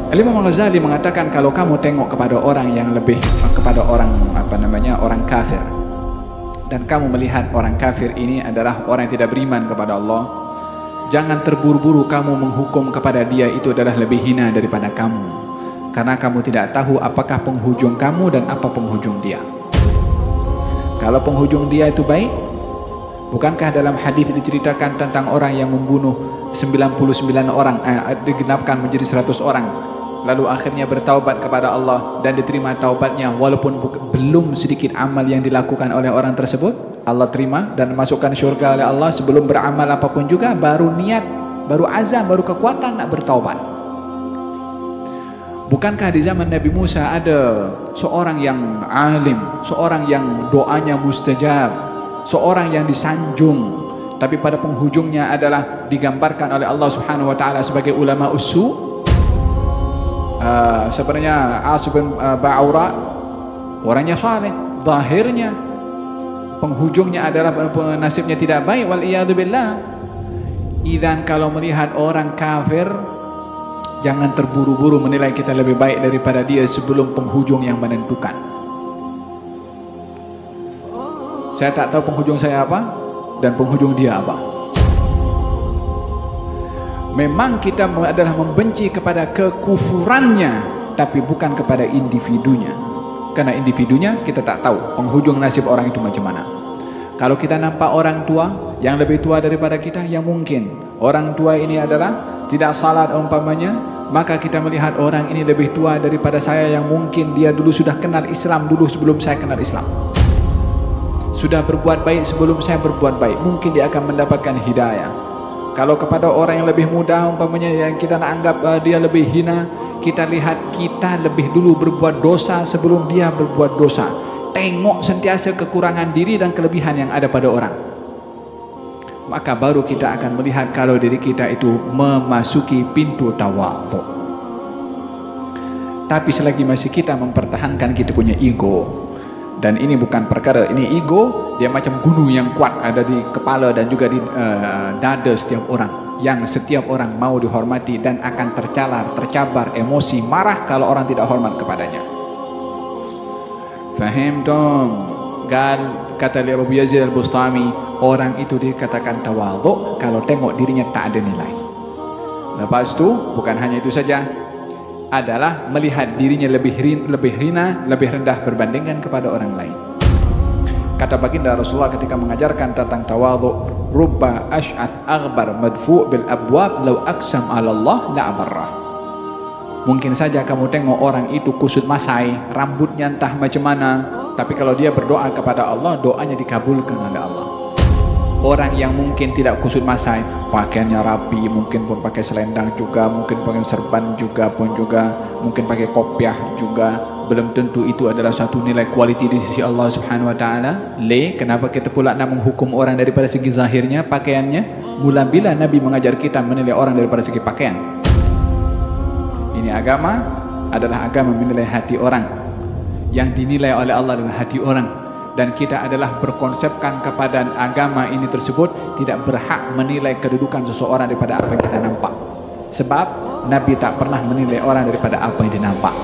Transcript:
Imam Ghazali mengatakan kalau kamu tengok kepada orang yang lebih, kepada orang orang kafir, dan kamu melihat orang kafir ini adalah orang yang tidak beriman kepada Allah, jangan terburu-buru kamu menghukum kepada dia itu adalah lebih hina daripada kamu, karena kamu tidak tahu apakah penghujung kamu dan apa penghujung dia. Kalau penghujung dia itu baik, bukankah dalam hadis diceritakan tentang orang yang membunuh 99 orang, digenapkan menjadi 100 orang, lalu akhirnya bertaubat kepada Allah dan diterima taubatnya, walaupun belum sedikit amal yang dilakukan oleh orang tersebut, Allah terima dan masukkan syurga oleh Allah sebelum beramal apapun juga, baru niat, baru azam, baru kekuatan nak bertaubat. Bukankah di zaman Nabi Musa ada seorang yang alim, seorang yang doanya mustajab, seorang yang disanjung, tapi pada penghujungnya adalah digambarkan oleh Allah Subhanahu wa taala sebagai ulama usu? Sebenarnya As bin Ba'ura orangnya saleh, zahirnya penghujungnya adalah nasibnya tidak baik, wal iyadu billah. Idzan kalau melihat orang kafir, jangan terburu-buru menilai kita lebih baik daripada dia sebelum penghujung yang menentukan. Saya tak tahu penghujung saya apa dan penghujung dia apa. Memang kita adalah membenci kepada kekufurannya, tapi bukan kepada individunya. Karena individunya kita tak tahu penghujung nasib orang itu macam mana. Kalau kita nampak orang tua yang lebih tua daripada kita, yang mungkin orang tua ini adalah tidak salat umpamanya, maka kita melihat orang ini lebih tua daripada saya, yang mungkin dia dulu sudah kenal Islam dulu sebelum saya kenal Islam, sudah berbuat baik sebelum saya berbuat baik, mungkin dia akan mendapatkan hidayah. Kalau kepada orang yang lebih muda umpamanya, yang kita nak anggap dia lebih hina, kita lihat kita lebih dulu berbuat dosa sebelum dia berbuat dosa. Tengok sentiasa kekurangan diri dan kelebihan yang ada pada orang, maka baru kita akan melihat kalau diri kita itu memasuki pintu tawadhu. Tapi selagi masih kita mempertahankan kita punya ego, dan ini bukan perkara, ini ego, dia macam gunung yang kuat ada di kepala dan juga di dada setiap orang, yang setiap orang mau dihormati dan akan tercabar emosi marah kalau orang tidak hormat kepadanya. Fahim tom? Kata Abu Yazid Al-Bustami, orang itu dikatakan tawadhu kalau tengok dirinya tak ada nilai. Lepas tu bukan hanya itu saja, adalah melihat dirinya lebih hina, lebih rendah berbandingkan kepada orang lain. Kata baginda Rasulullah ketika mengajarkan tentang tawadhu, rubba ash'ath aghbar madfu' bil abwab law aqsam 'ala Allah la abarrah. Mungkin saja kamu tengok orang itu kusut masai, rambutnya entah macam mana, tapi kalau dia berdoa kepada Allah, doanya dikabulkan oleh Allah. Orang yang mungkin tidak kusut masai, pakaiannya rapi, mungkin pun pakai selendang juga, mungkin pakai serban juga, mungkin pakai kopiah juga, belum tentu itu adalah satu nilai kualiti di sisi Allah Subhanahu wa taala. Kenapa kita pula nak menghukum orang daripada segi zahirnya, pakaiannya? Mula bila Nabi mengajar kita menilai orang daripada segi pakaian? Ini agama adalah agama menilai hati orang. Yang dinilai oleh Allah adalah hati orang. Dan kita adalah berkonsepkan kepada agama ini tersebut tidak berhak menilai kedudukan seseorang daripada apa yang kita nampak. Sebab Nabi tak pernah menilai orang daripada apa yang dia nampak.